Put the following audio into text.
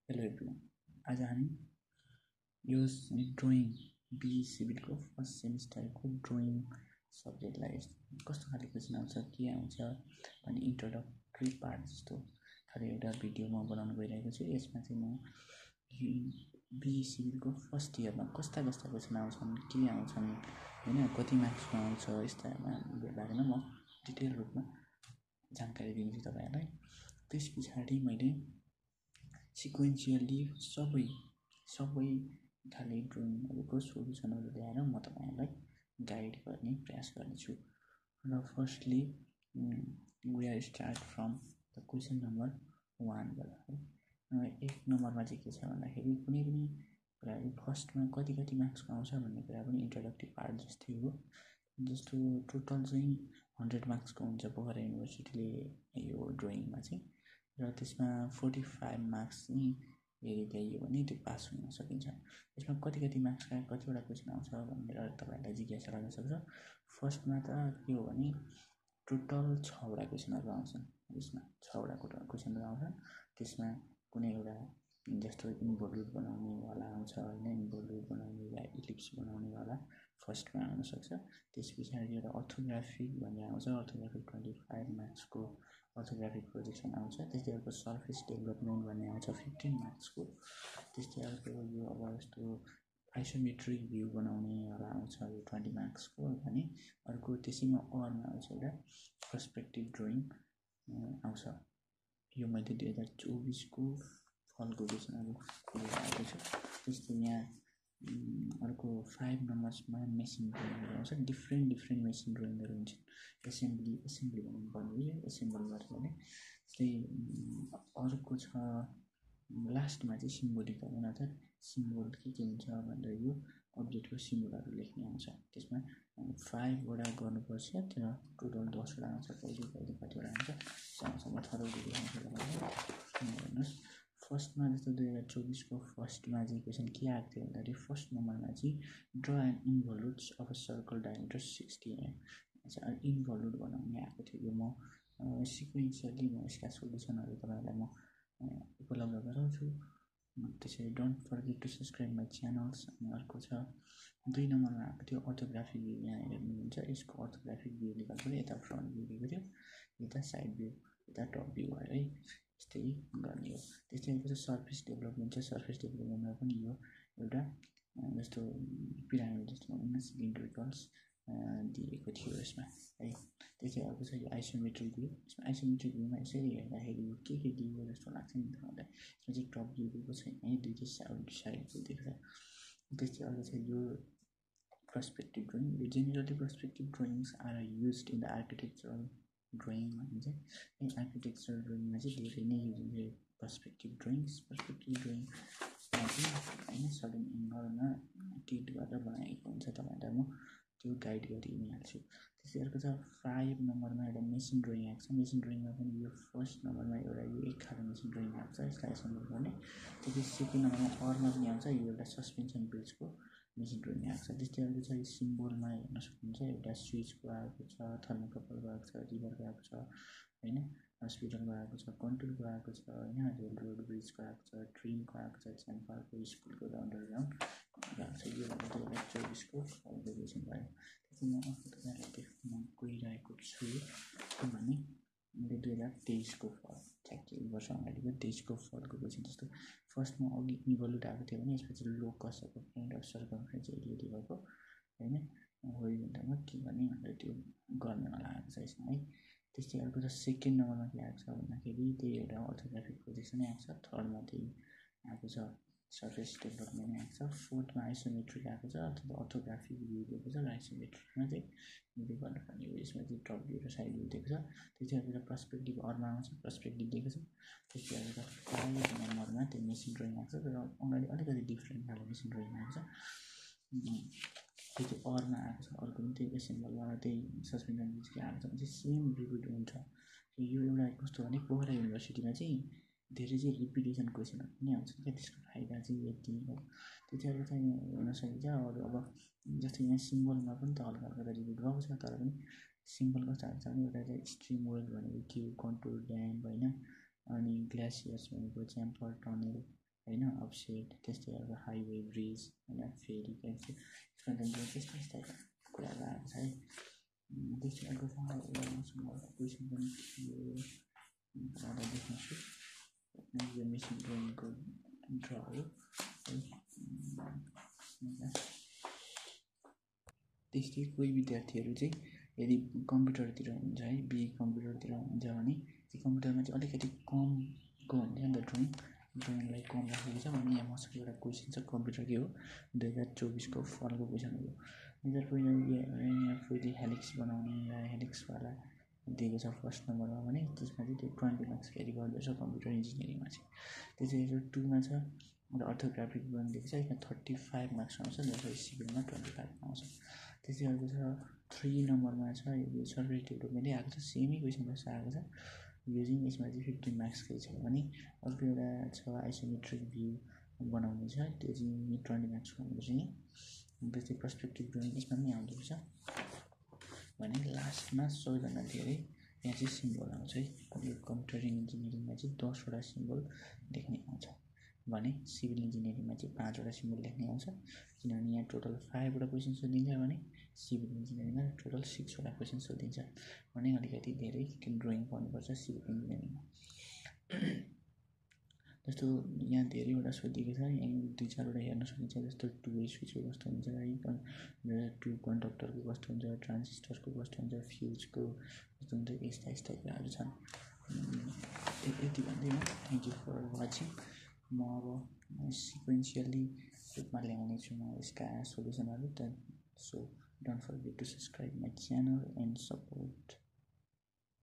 Hello everyone, आज हामी यो ड्रइङ बिई सिभिलको फर्स्ट सेमिस्टरको ड्रइङ सब्जेक्टलाई कस्तो खाले क्वेसन आउँछ के आउँछ भन्ने इन्ट्रोडक्टरी पार्ट जस्तो खाले एउटा भिडियो म बनाउन गइरहेको छु। यसमा चाहिँ म बिई सिभिलको फर्स्ट इयरमा कस्ता क्वेसन आउँछन्, के आउँछन् होइन, कति मार्क्समा आउँछ, यस्तामा बारेमा म डिटेल रूपमा जानकारी दिन्छु तपाईँहरूलाई। त्यस पछाडि मैले सिक्वेन्सियली सबै खाले ड्रइङहरूको सोल्युसनहरू ल्याएर म तपाईँहरूलाई गाइड गर्ने प्रयास गर्नेछु। र firstly we are start from the question number 1बाट है। 1 नम्बरमा चाहिँ के छ भन्दाखेरि कुनै पनि कुराहरू फर्स्टमा कति मार्क्सको आउँछ भन्ने कुरा पनि इन्ट्रोडक्टिभ पार्ट जस्तै हो। जस्तो टोटल चाहिँ 100 मार्क्सको हुन्छ पोखरा युनिभर्सिटीले यो ड्रइङमा चाहिँ, र त्यसमा 45 मार्क्स चाहिँ यदि ल्याइयो भने त्यो पास हुन सकिन्छ। त्यसमा कति मार्क्सका कतिवटा क्वेसन आउँछ भनेर तपाईँहरूलाई जिज्ञासा लाग्न सक्छ। फर्स्टमा त के हो भने टोटल 6वटा क्वेसनहरू आउँछन्। यसमा 6वटा क्वेसनहरू आउँछन्। त्यसमा कुनै एउटा जस्तो इन्भोल्युट बनाउनेवाला आउँछ होइन, इन्भोल्युट बनाउने वा इलिप्स बनाउनेवाला फर्स्टमा आउन सक्छ। त्यस पछाडि एउटा अर्थोग्राफिक भन्ने आउँछ। अर्थोग्राफिक 25 मार्क्सको अर्थोग्राफिक प्रोजेक्सन आउँछ। त्यस्तै अर्को सर्फेस डेभलपमेन्ट भन्ने आउँछ 15 मार्क्सको। त्यस्तै अर्को यो अब जस्तो आइसोमेट्रिक भ्यू बनाउनेवाला आउँछ यो 20 मार्क्सको भने। अर्को त्यसैमा अरमा आउँछ एउटा पर्सपेक्टिभ ड्रइङ आउँछ। यो मैले 2024को फलको क्वेसनहरू आएको छु। त्यस्तै यहाँ अर्को 5 नम्बर्समा मेसिन ड्रइङहरू आउँछ। डिफ्रेन्ट मेसिन ड्रइङहरू हुन्छन्। एसेम्ब्ली बनाउनु पर्ने, एसेम्बल गरेर भने। त्यस्तै अर्को छ लास्टमा चाहिँ सिम्बोलिक होइन, अर्थात् सिम्बोल के हुन्छ भनेर यो अब्जेक्टको सिम्बोलहरू लेख्ने आउँछ। त्यसमा 5वटा गर्नुपर्छ, त्यो टोटल 10वटा आउँछ। कहिले कतिवटा आउँछ म थरोली देखाउँछु तपाईँलाई। हेर्नुहोस्, फर्स्टमा जस्तो 2024को फर्स्टमा चाहिँ क्वेसन के आएको थियो भन्दाखेरि फर्स्ट नम्बरमा चाहिँ draw and involutes of a circle diameter 60 mm involute बनाउने आएको थियो। यो म सिक्वेन्सियली म यसका सोल्युसनहरू तपाईँहरूलाई म उपलब्ध गराउँछु। त्यसरी don't forget to subscribe my channels. अनि अर्को छ 2 नम्बरमा आएको थियो अर्थोग्राफिक भ्यू। यहाँ हेर्नुहुन्छ यसको अर्थोग्राफिक भ्यू निकाल्नु पऱ्यो। यता फ्रन्ट भ्यू दिएको थियो, यता साइड भ्यू, यता टप भ्यू भएर है यस्तै गर्ने हो। त्यस्तै अर्को चाहिँ सर्फेस डेभलपमेन्ट छ। सर्फेस डेभलपमेन्टमा पनि यो एउटा जस्तो पिरामिड जस्तो भनौँ न, सिलिन्ड्रिकल्स दिएको थियो यसमा है। त्यस्तै अर्को छ यो आइसोमेट्रिक भ्यू। यसमा आइसोमेट्रिक भ्यूमा यसरी हेर्दाखेरि यो के दिएको जस्तो लाग्छ नि तपाईँलाई। यसमा चाहिँ टप भ्यू दिएको छैन है, दुईटै साइडको दिएको छ। त्यस्तै अर्को छ यो पर्सपेक्टिभ ड्रइङ। यो generally perspective drawings are used in the architectural drawing भनिन्छ है। आर्किटेक्चरल ड्रइङमा चाहिँ धेरै नै युज हुन्छ पर्सपेक्टिभ ड्रइङ्स। पर्सपेक्टिभ ड्रइङमा चाहिँ होइन सडन एङ्गलमा टिल्ट गरेर बनाएको हुन्छ। तपाईँहरूलाई म त्यो गाइड गरिदिइहाल्छु। त्यस्तै अर्को छ 5 नम्बरमा एउटा मेसिन ड्रइङ आएको छ। मेसिन ड्रइङमा पनि यो फर्स्ट नम्बरमा एउटा यो एक खाले मेसिन ड्रइङ आएको छ, यसलाई एसेम्बल गर्ने। त्यस्तै सेकेन्ड नम्बरमा अरमा पनि आउँछ, यो एउटा सस्पेन्सन ब्रिजको मेसिन ड्रइङ आएको छ। त्यस्तै अर्को छ यो सिम्बोलमा हेर्न सक्नुहुन्छ एउटा स्विचको आएको छ, थर्मोकपलको आएको छ, रिभरको आएको छ होइन, हस्पिटलको आएको छ, कन्ट्रोलको आएको छ होइन, रेल रोड ब्रिजको आएको छ, ट्रेनको आएको छ, च्याम्पारको स्कुलको अन्डरग्राउन्ड आएको छ। यो भनेको 2024को फलको क्वेसन भयो। त्यसै म अर्को तपाईँहरूलाई देखाउन गइरहेको छु किनभने मैले 2023को फल ठ्याक्कै वर्ष अगाडिको 23को फलको क्वेसन जस्तो फर्स्टमा अघि इन्भोल्युट आएको थियो भने यसपछि locus of point of circumference area दिएको होइन, होरिजोन्टलमा के गर्ने भनेर त्यो गर्नवाला आएको छ यसमा है। त्यस्तै अर्को छ सेकेन्ड नम्बरमा के आएको छ भन्दाखेरि त्यही एउटा अर्थोग्राफिक प्रोजेक्सनै आएको छ। थर्डमा त्यही आएको छ सर्फेस डेभलपमेन्ट आएको छ। फोर्थमा आइसोमेट्रिक आएको छ, अथवा अर्थोग्राफिक भ्यू दिएको छ र आइसोमेट्रिकमा चाहिँ यो गर्नुपर्ने हो। यसमा चाहिँ टप भ्यू र साइड भ्यू दिएको छ। त्यस्तै अर्को पर्सपेक्टिभ अरमा आउँछ, पर्सपेक्टिभ दिएको छ। त्यस्तै अर्को 5 नम्बरमा त्यो मेसिन ड्रइङ आएको छ, तर अगाडि अलिकति डिफ्रेन्ट खाले मेसिन ड्रइङ आएको छ। त्यो चाहिँ अरमा आएको छ। अर्को पनि त्यही एसेम्बलबाट त्यही सस्पेन्सन ब्रिजकै आएको छ भने चाहिँ सेम रिपिट हुन्छ। यो एउटा कस्तो भने पोखरा युनिभर्सिटीमा चाहिँ धेरै चाहिँ रिपिटेसन क्वेसनहरू पनि आउँछ क्या, त्यसको फाइदा चाहिँ यति हो। त्यो चाहिँ अर्को चाहिँ हुन सकिन्छ अरू अब जस्तो यहाँ सिम्बलमा पनि त हल्का हल्का त रिपिट भएको छ, तर पनि सिम्बल कस्तो आएको छ भने एउटा चाहिँ स्ट्रिम वेल भनेको के हो, कन्टुर ड्याम होइन, अनि ग्लेसियर्स भनेको च्याम्पर टनल होइन, अपसेट, त्यस्तै अब हाइवे ब्रिज होइन, फेरि त्यसमा त्यस्तै त्यस्तै कुराहरू आएको छ है। त्यस्तै अर्को छ क्वेसन पनि थियो देख्नुहोस् यो मेसिन ड्रइङको ड्रहरू है। त्यस्तै कोही विद्यार्थीहरू चाहिँ यदि कम्प्युटरतिर हुन्छ है, बिए कम्प्युटरतिर हुन्छ भने त्यो कम्प्युटरमा चाहिँ अलिकति कमको हुन्छ नि त ड्रइङलाई कम राखेको छ भने यहाँ मसँग एउटा क्वेसन छ कम्प्युटरकै हो 2024 फलको क्वेसन हो। 2024 फेरि हेलिक्स बनाउने या हेलिक्सवाला दिएको छ फर्स्ट नम्बरमा भने त्यसमा चाहिँ त्यो 20 मार्क्स क्यारी गर्दछ कम्प्युटर इन्जिनियरिङमा चाहिँ। त्यो चाहिँ 2मा छ र अर्थोग्राफिक दिएको छ, यसमा 35 मार्क्स आउँछ जसरी सिभिलमा 25 आउँछ। त्यसै अर्को छ 3 नम्बरमा छ यो सरकारी डेभलपमेन्टै आएको छ, सेमै क्वेसन जस्तो आएको छ यो चाहिँ। यसमा चाहिँ 15 मार्क्सकै छ भने अर्को एउटा छ आइसोमेट्रिक भ्यू बनाउने छ, त्यो चाहिँ 20 मार्क्सको हुँदो रहेछ। त्यस्तै पर्सपेक्टिभ ड्रइङ यसमा पनि आउँदो रहेछ भने लास्टमा सबैभन्दा धेरै यहाँ चाहिँ सिम्बल आउँछ है। यो कम्प्युटर इन्जिनियरिङमा चाहिँ 10वटा सिम्बल लेख्ने आउँछ भने सिभिल इन्जिनियरिङमा चाहिँ 5वटा सिम्बल लेख्ने आउँछ, किनभने यहाँ टोटल 5वटा क्वेसन सोधिन्छ भने सिभिल इन्जिनियरिङमा टोटल 6वटा क्वेसन सोधिन्छ भने अलिकति धेरै ड्रइङ पढ्नुपर्छ सिभिल इन्जिनियरिङमा। जस्तो यहाँ धेरैवटा सोधिएको छ, यहाँ 2-4वटा हेर्न सकिन्छ। जस्तो 2 वे स्विचको कस्तो हुन्छ है, 2 कन्डक्टरको कस्तो हुन्छ, ट्रान्जिस्टरको कस्तो हुन्छ, फ्युजको कस्तो हुन्छ, यस्ता यस्ता कुराहरू छन्। यति भन्दै म थ्याङ्क यू फर वाचिङ। म अब सिक्वेन्सियली रूपमा ल्याउने छु म यसका सोल्युसनहरू त। So don't forget to subscribe my channel and support